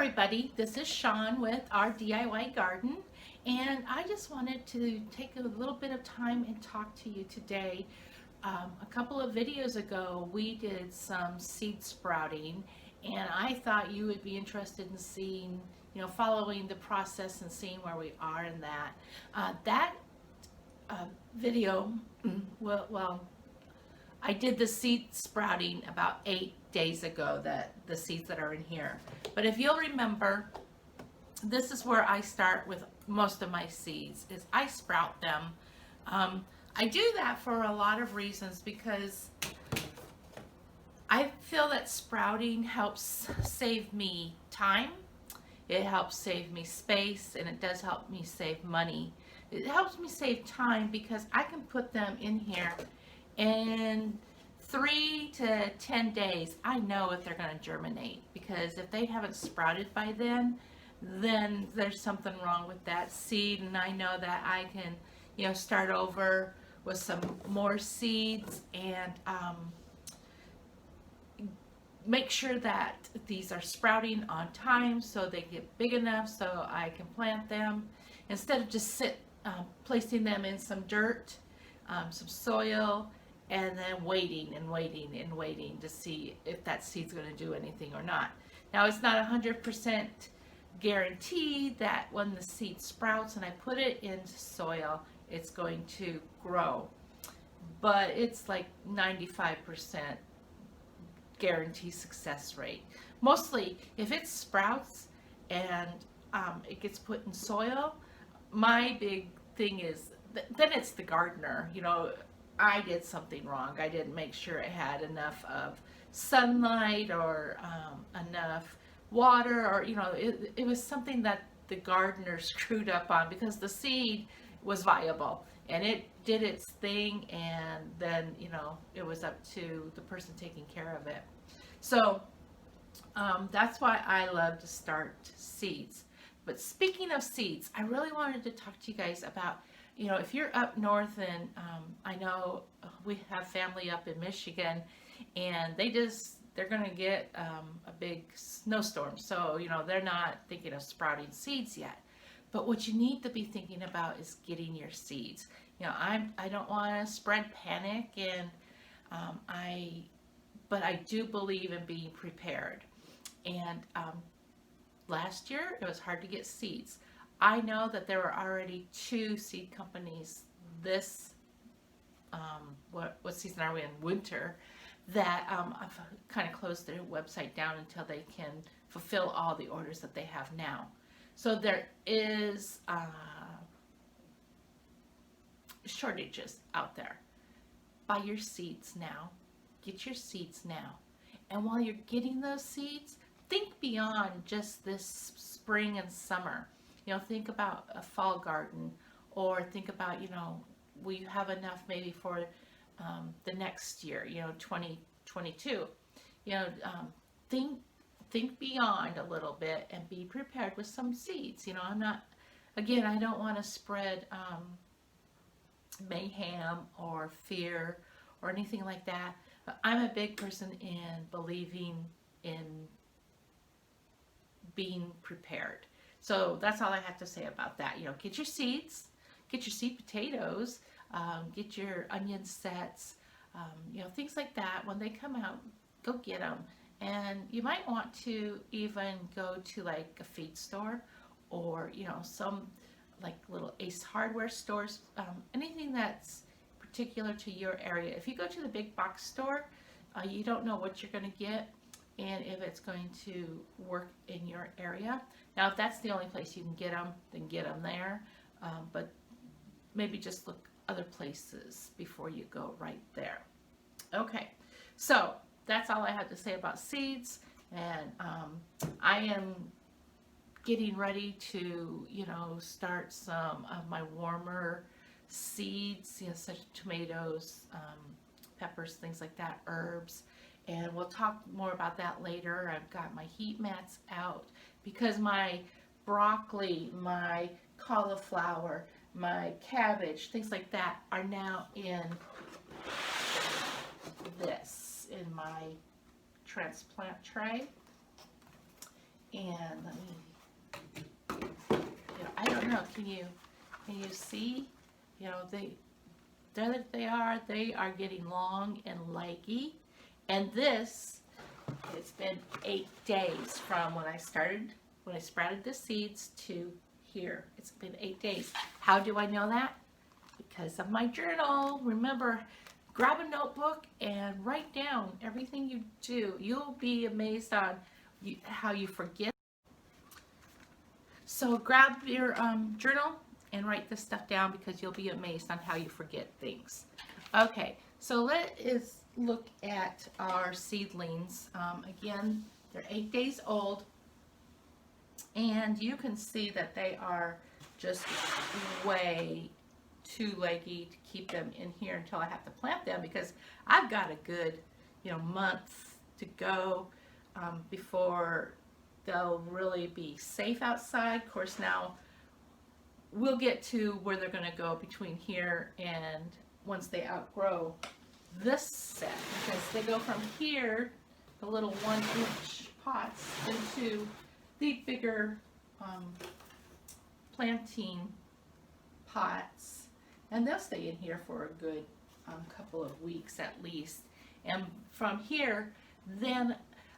everybody, this is Sean with our DIY garden, and I just wanted to take a little bit of time and talk to you today. A couple of videos ago we did some seed sprouting, and I thought you would be interested in seeing, following the process and seeing where we are in that. That video, well, I did the seed sprouting about 8 days ago, that the seeds that are in here. But if you'll remember, this is where I start with most of my seeds, is I sprout them. I do that for a lot of reasons, because I feel that sprouting helps save me time, it helps save me space, and it does help me save money. It helps me save time because I can put them in here in 3 to 10 days. I know if they're going to germinate, because if they haven't sprouted by then there's something wrong with that seed, and I know that I can, start over with some more seeds and make sure that these are sprouting on time so they get big enough so I can plant them, instead of just placing them in some dirt, some soil, and then waiting and waiting and waiting to see if that seed's going to do anything or not. Now, it's not 100% guaranteed that when the seed sprouts and I put it into soil, it's going to grow, but it's like 95% guarantee success rate. Mostly, if it sprouts and it gets put in soil, my big thing is then it's the gardener. I did something wrong. I didn't make sure it had enough of sunlight or enough water, or it was something that the gardener screwed up on, because the seed was viable and it did its thing, and then it was up to the person taking care of it. So that's why I love to start seeds. But speaking of seeds, I really wanted to talk to you guys about, if you're up north, and I know we have family up in Michigan, and they're going to get a big snowstorm. So, they're not thinking of sprouting seeds yet. But what you need to be thinking about is getting your seeds. I don't want to spread panic, and but I do believe in being prepared. And last year, it was hard to get seeds. I know that there were already 2 seed companies this, what season are we in? Winter, that I've kind of closed their website down until they can fulfill all the orders that they have now. So there is shortages out there. Buy your seeds now. Get your seeds now. And while you're getting those seeds, think beyond just this spring and summer. Think about a fall garden, or think about, will you have enough maybe for the next year, 2022. Think beyond a little bit and be prepared with some seeds. I don't want to spread mayhem or fear or anything like that, but I'm a big person in believing in being prepared. So that's all I have to say about that. Get your seeds, get your seed potatoes, get your onion sets, things like that. When they come out, go get them. And you might want to even go to like a feed store, or some like little Ace Hardware stores, anything that's particular to your area. If you go to the big box store, you don't know what you're going to get and if it's going to work in your area. Now, if that's the only place you can get them, then get them there. But maybe just look other places before you go right there. Okay, so that's all I have to say about seeds. And I am getting ready to, start some of my warmer seeds, such as tomatoes, peppers, things like that, herbs. And we'll talk more about that later. I've got my heat mats out because my broccoli, my cauliflower, my cabbage, things like that are now in this, in my transplant tray. And let me, I don't know, can you see? There they are. They are getting long and leggy. And this, it's been 8 days from when I sprouted the seeds to here. It's been 8 days. How do I know that? Because of my journal. Remember, grab a notebook and write down everything you do. You'll be amazed on how you forget. So grab your journal and write this stuff down, because you'll be amazed on how you forget things. Okay, so let's look at our seedlings. Again, they're 8 days old, and you can see that they are just way too leggy to keep them in here until I have to plant them, because I've got a good month to go before they'll really be safe outside. Of course, now we'll get to where they're going to go between here and once they outgrow this set, because they go from here, the little 1-inch pots, into the bigger planting pots, and they'll stay in here for a good couple of weeks at least. And from here, then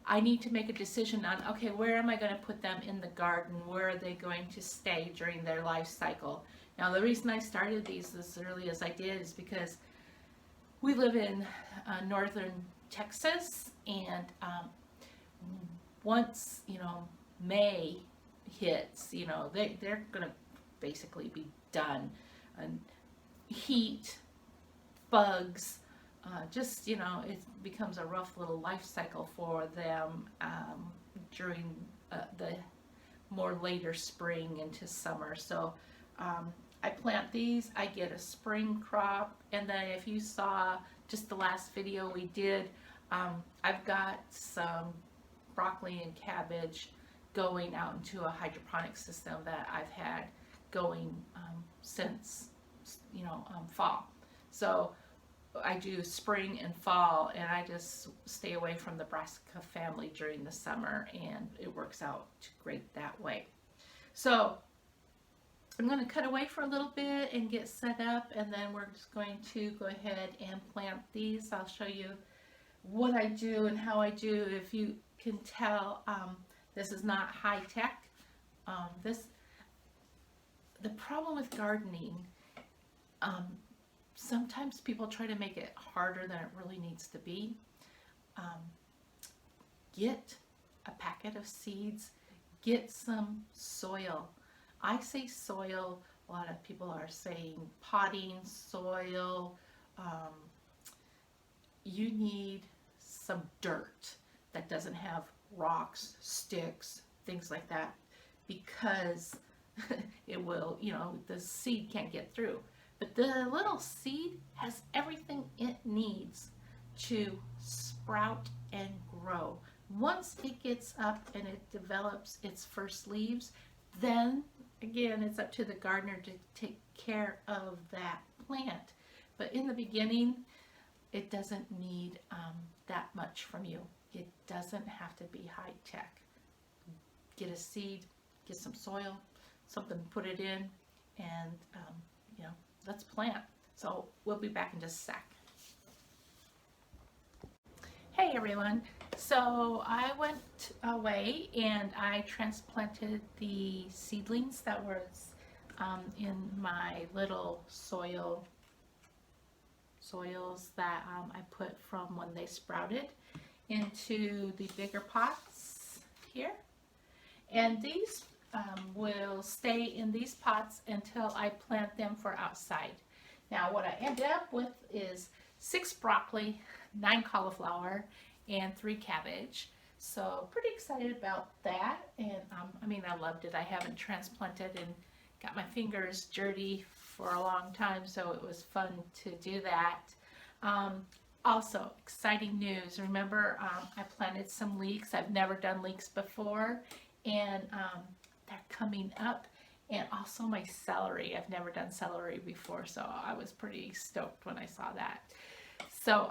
I need to make a decision on, okay, where am I going to put them in the garden? Where are they going to stay during their life cycle? Now, the reason I started these as early as I did is because we live in northern Texas, and once, May hits, they're going to basically be done. And heat, bugs, it becomes a rough little life cycle for them during the more later spring into summer. So I plant these, I get a spring crop, and then if you saw just the last video we did, I've got some broccoli and cabbage going out into a hydroponic system that I've had going since fall. So I do spring and fall, and I just stay away from the Brassica family during the summer, and it works out great that way. So I'm going to cut away for a little bit and get set up, and then we're just going to go ahead and plant these. I'll show you what I do and how I do. If you can tell, this is not high tech. The problem with gardening, sometimes people try to make it harder than it really needs to be. Get a packet of seeds, get some soil. I say soil, a lot of people are saying potting soil. You need some dirt that doesn't have rocks, sticks, things like that, because it will, the seed can't get through. But the little seed has everything it needs to sprout and grow. Once it gets up and it develops its first leaves, then again, it's up to the gardener to take care of that plant. But in the beginning, it doesn't need that much from you. It doesn't have to be high tech. Get a seed, get some soil, something to put it in, and let's plant. So we'll be back in just a sec. Hey everyone, so I went away and I transplanted the seedlings that was in my little soils that I put from when they sprouted into the bigger pots here. And these will stay in these pots until I plant them for outside. Now what I ended up with is 6 broccoli, 9 cauliflower, and 3 cabbage. So pretty excited about that. And I loved it. I haven't transplanted and got my fingers dirty for a long time, so it was fun to do that. Also, exciting news. Remember, I planted some leeks. I've never done leeks before, and they're coming up. And also my celery. I've never done celery before, so I was pretty stoked when I saw that. So,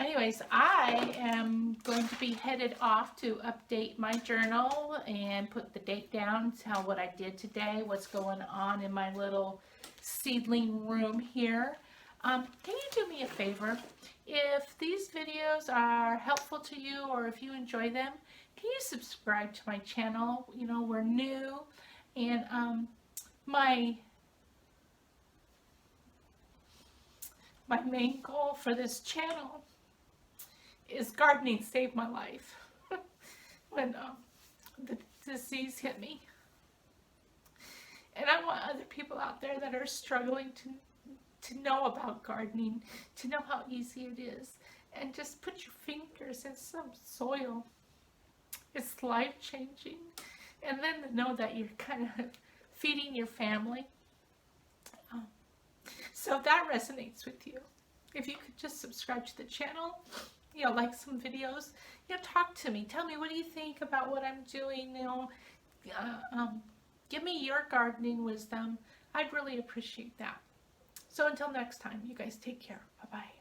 anyways, I am going to be headed off to update my journal and put the date down, tell what I did today, what's going on in my little seedling room here. Can you do me a favor? If these videos are helpful to you or if you enjoy them, can you subscribe to my channel? You know, we're new, and my main goal for this channel is gardening saved my life when the disease hit me. And I want other people out there that are struggling to know about gardening, to know how easy it is, and just put your fingers in some soil. It's life-changing. And then to know that you're kind of feeding your family. So that resonates with you. If you could just subscribe to the channel, you know, like some videos, you know, talk to me. Tell me, what do you think about what I'm doing? You know, give me your gardening wisdom. I'd really appreciate that. So until next time, you guys take care. Bye-bye.